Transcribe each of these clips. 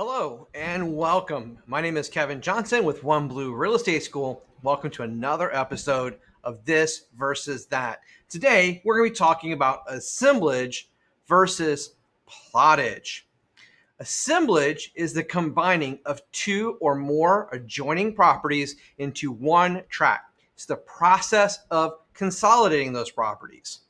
Hello and welcome. My name is Kevin Johnson with One Blue Real Estate School. Welcome to another episode of This versus That. Today, we're going to be talking about assemblage versus plottage. Assemblage is the combining of two or more adjoining properties into one tract. It's the process of consolidating those properties.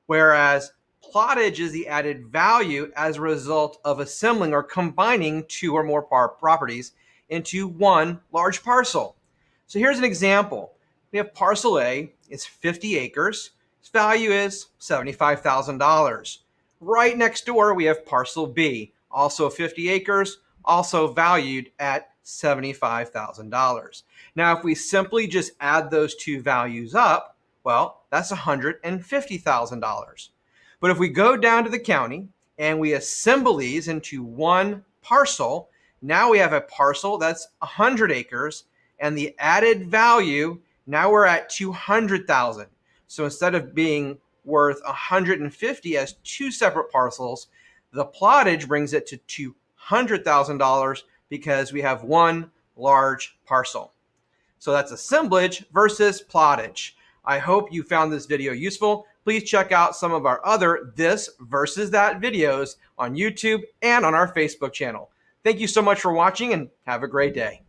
Whereas plottage is the added value as a result of assembling or combining two or more properties into one large parcel. So here's an example. We have parcel A, it's 50 acres. Its value is $75,000. Right next door, we have parcel B, also 50 acres, also valued at $75,000. Now, if we simply just add those two values up, well, that's $150,000. But if we go down to the county and we assemble these into one parcel, now we have a parcel that's 100 acres, and the added value, now we're at 200,000. So instead of being worth 150 as two separate parcels, the plottage brings it to $200,000 because we have one large parcel. So that's assemblage versus plottage. I hope you found this video useful. Please check out some of our other This versus That videos on YouTube and on our Facebook channel. Thank you so much for watching and have a great day.